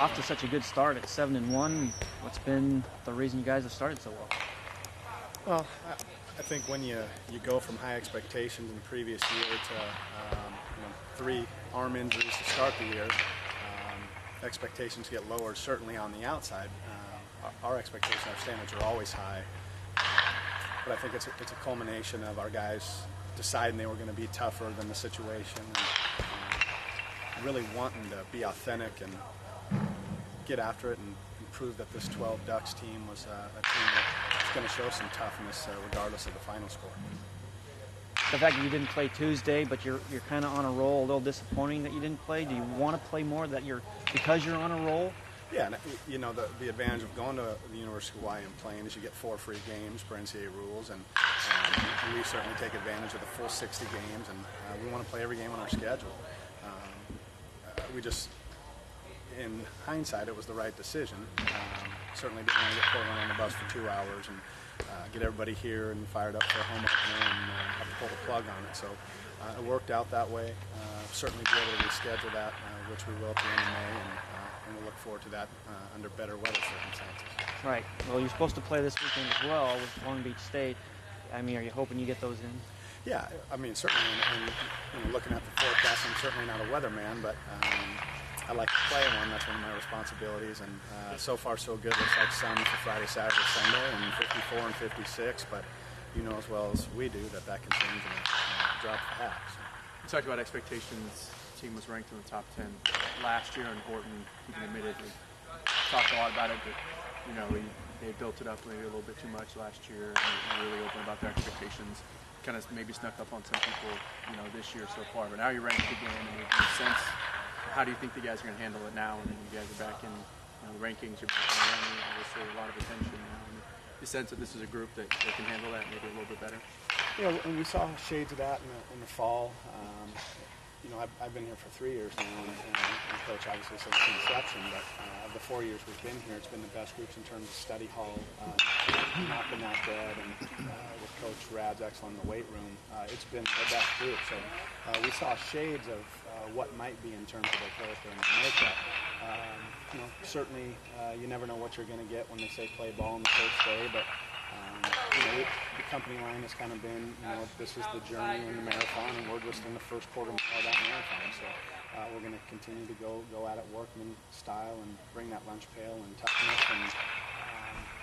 off to such a good start at 7-1. What's been the reason you guys have started so well? Well, I think when you go from high expectations in the previous year to 3 arm injuries to start the year, expectations get lowered, certainly on the outside. Our expectations, our standards are always high. But I think it's a culmination of our guys deciding they were going to be tougher than the situation and really wanting to be authentic and get after it and prove that this 12 Ducks team was a team that's going to show some toughness regardless of the final score. The fact that you didn't play Tuesday, but you're kind of on a roll, a little disappointing that you didn't play. Do you want to play more because you're on a roll? Yeah, and, the advantage of going to the University of Hawaii and playing is you get 4 free games per NCAA rules, and we certainly take advantage of the full 60 games, and we want to play every game on our schedule. We just, in hindsight, it was the right decision. Certainly didn't want to get Portland on the bus for 2 hours and get everybody here and fired up for a home opener and have to pull the plug on it. So it worked out that way. Certainly be able to reschedule that, which we will at the end of May, and we'll look forward to that under better weather circumstances. Right. Well, you're supposed to play this weekend as well with Long Beach State. I mean, are you hoping you get those in? Yeah, I mean, certainly. And looking at the forecast, I'm certainly not a weatherman, but I like to play one. That's one of my responsibilities. And so far, so good. Looks like sun for Friday, Saturday, Sunday, and 54 and 56. But you know as well as we do that can change in a drop of a hat. So. You talked about expectations. The team was ranked in the top 10 last year, and Horton, you can admit it, we talked a lot about it, but they built it up maybe a little bit too much last year and really open about their expectations. Kind of maybe snuck up on some people, this year so far. But now you're ranked again, and in a sense, how do you think the guys are going to handle it now? And then you guys are back in the rankings, you're back in the running, obviously a lot of attention now. And you sense that this is a group that can handle that maybe a little bit better? Yeah, and we saw shades of that in the fall. I've been here for 3 years now, and coach obviously since the inception, but of the 4 years we've been here, it's been the best groups in terms of study hall, not been that bad, and with Coach Rad's excellent in the weight room, it's been the best group. So we saw shades of what might be in terms of their character and their makeup. Certainly you never know what you're going to get when they say play ball on the first day, but the company line has kind of been, this is the journey in the marathon, and we're just in the first quarter of that marathon. So we're going to continue to go at it workman style and bring that lunch pail and toughness and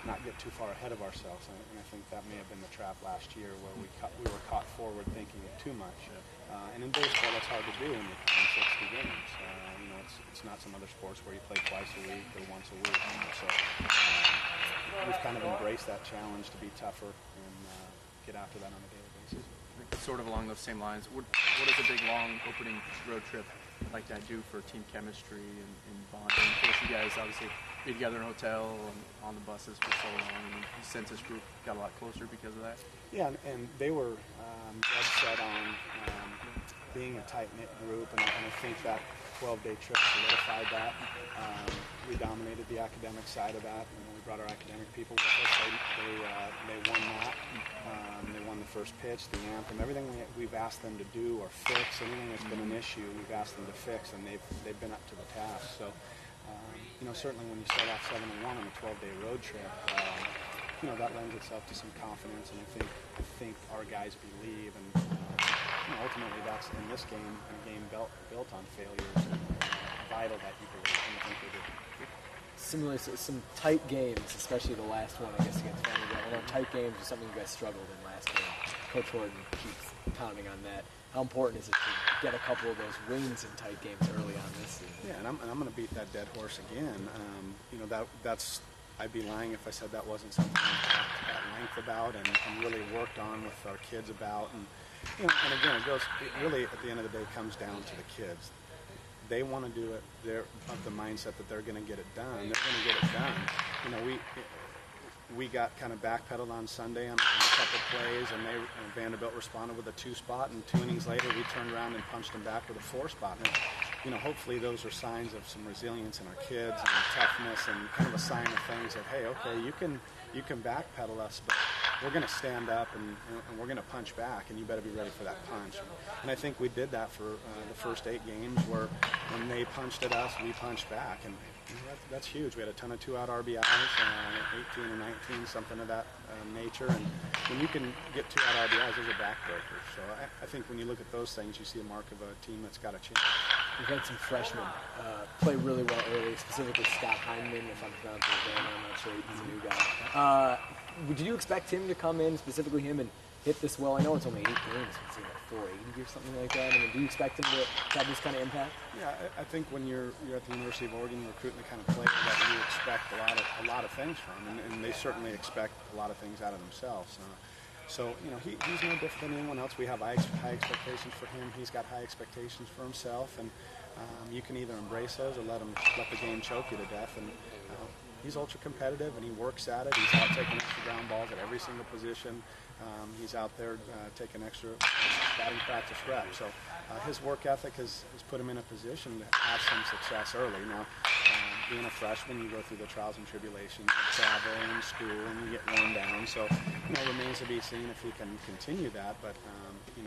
not get too far ahead of ourselves. And I think that may have been the trap last year where we were caught forward thinking it too much. And in baseball, that's hard to do when you're playing 60 games. It's not some other sports where you play twice a week or once a week. So we've kind of embraced that challenge to be tougher and get after that on a daily basis. Sort of along those same lines, what does a big, long opening road trip like that do for team chemistry and bonding? Of course, you guys obviously be together in a hotel and on the buses for so long, and the census group got a lot closer because of that? Yeah, and they were dead set on being a tight-knit group, and I think that 12-day trip solidified that. We dominated the academic side of that. We brought our academic people with us. They won that. They won the first pitch, the anthem, everything we've asked them to do or fix, anything that's been an issue, we've asked them to fix, and they've been up to the task. So, certainly when you start off 7-1 on a 12-day road trip, that lends itself to some confidence, and I think our guys believe, and ultimately that's in this game, a game built on failures, vital that you believe, and I think they did. Similarly, some tight games, especially the last one, I guess, against Vanderbilt. I know tight games is something you guys struggled in last game. Coach Horton keeps pounding on that. How important is it to get a couple of those wins in tight games early on this season? Yeah, and I'm going to beat that dead horse again. That's I'd be lying if I said that wasn't something we talked at length about and really worked on with our kids about. And and again, it really at the end of the day comes down to the kids. They want to do it. They're of the mindset that they're going to get it done. They're going to get it done. We got kind of backpedaled on Sunday on a couple of plays, and Vanderbilt responded with a 2-spot, and 2 innings later we turned around and punched them back with a 4-spot. And, hopefully those are signs of some resilience in our kids and toughness, and kind of a sign of things that, hey, okay, you can backpedal us, but we're going to stand up and we're going to punch back, and you better be ready for that punch. And I think we did that for the first 8 games, where when they punched at us, we punched back. And That's huge. We had a ton of 2-out RBIs, 18 or 19, something of that nature. And when you can get 2-out RBIs, those are backbreakers. So I think when you look at those things, you see a mark of a team that's got a chance. We've had some freshmen play really well early, specifically Scott Heinman, if I'm pronouncing his name. I'm not sure. He's a new guy. Did you expect him to come in, specifically him, and hit this well? I know it's only 8 games, but it's like 480 or something like that. I mean, do you expect him to have this kind of impact? Yeah, I think when you're at the University of Oregon, you're recruiting the kind of player that you expect a lot of things from, and they certainly expect a lot of things out of themselves. So he's no different than anyone else. We have high expectations for him. He's got high expectations for himself, and you can either embrace those or let the game choke you to death. And he's ultra competitive, and he works at it. He's out taking extra ground balls at every single position. He's out there taking extra batting practice reps. So his work ethic has put him in a position to have some success early. Now, being a freshman, you go through the trials and tribulations of travel and school, and you get worn down. So, it remains to be seen if he can continue that. But,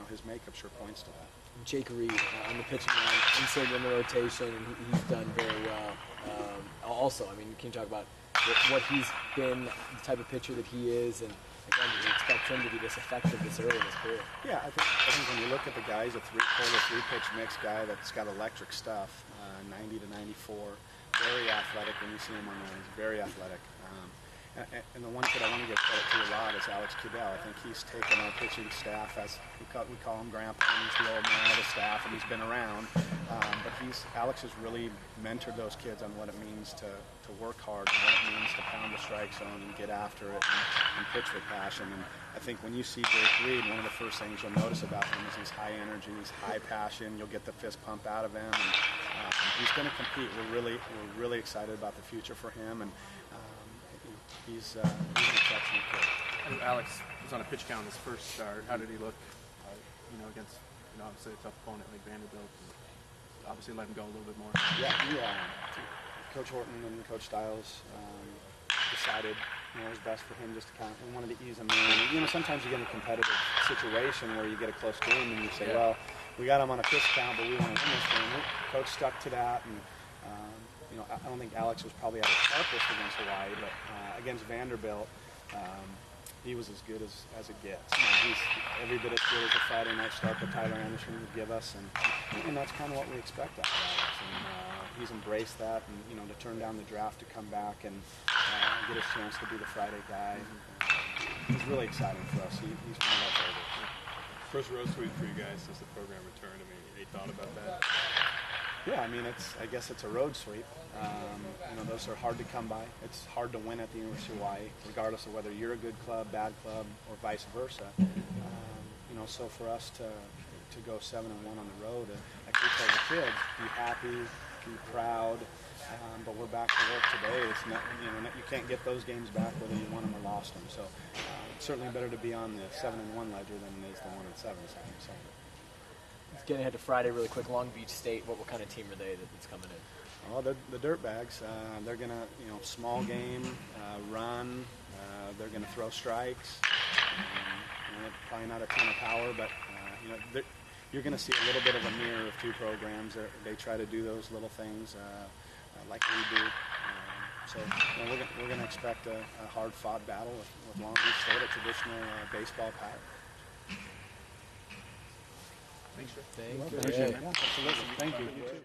his makeup sure points to that. Jake Reed on the pitching line, inserted in the rotation, and he's done very well. Also, I mean, can you talk about what he's been, the type of pitcher that he is, and again, do you expect him to be this effective this early in his career? Yeah, I think when you look at the guy, he's a three-pitch mix guy that's got electric stuff, 90 to 94, very athletic when you see him on there. He's very athletic. And the one kid I want to give credit to a lot is Alex Kidell. I think he's taken our pitching staff, as we call him Grandpa, and he's the old man of the staff, and he's been around. But Alex has really mentored those kids on what it means to work hard, and what it means to pound the strike zone and get after it and pitch with passion. And I think when you see Jake Reed, one of the first things you'll notice about him is his high energy, his high passion. You'll get the fist pump out of him, and he's going to compete. We're really excited about the future for him, and he's an exceptional kid. Alex was on a pitch count his first start. How did he look, against, obviously a tough opponent like Vanderbilt? Obviously let him go a little bit more. Yeah, Coach Horton and Coach Stiles decided, it was best for him just to we wanted to ease him in. And, sometimes you get in a competitive situation where you get a close game and you say, well, we got him on a pitch count, but we want to win this game. Coach stuck to that, and I don't think Alex was probably at his sharpest against Hawaii, but against Vanderbilt, he was as good as it gets. He's every bit as good as a Friday night start that Tyler Anderson would give us, and that's kind of what we expect out of Alex. And he's embraced that, and to turn down the draft to come back and get his chance to be the Friday guy. He's really exciting for us. He's one of our favorites. First road sweep for you guys since the program returned. I mean, any thought about that? Yeah, I mean, I guess it's a road sweep. Those are hard to come by. It's hard to win at the University of Hawaii, regardless of whether you're a good club, bad club, or vice versa. So for us to go 7-1 on the road, like we tell the kids, be happy, be proud. But we're back to work today. It's not, you can't get those games back whether you won them or lost them. So it's certainly better to be on the 7-1 ledger than it is the 1-7 side. So. Getting ahead to Friday really quick, Long Beach State, what kind of team are they that's coming in? Oh, they're the Dirtbags. They're going to, small game, run. They're going to throw strikes. Probably not a ton of power, but, you're going to see a little bit of a mirror of two programs. They try to do those little things like we do. So we're going to expect a hard-fought battle with Long Beach State, a traditional baseball power. Thanks, sir. Thank you. Appreciate it. Yeah, absolutely. Thank you.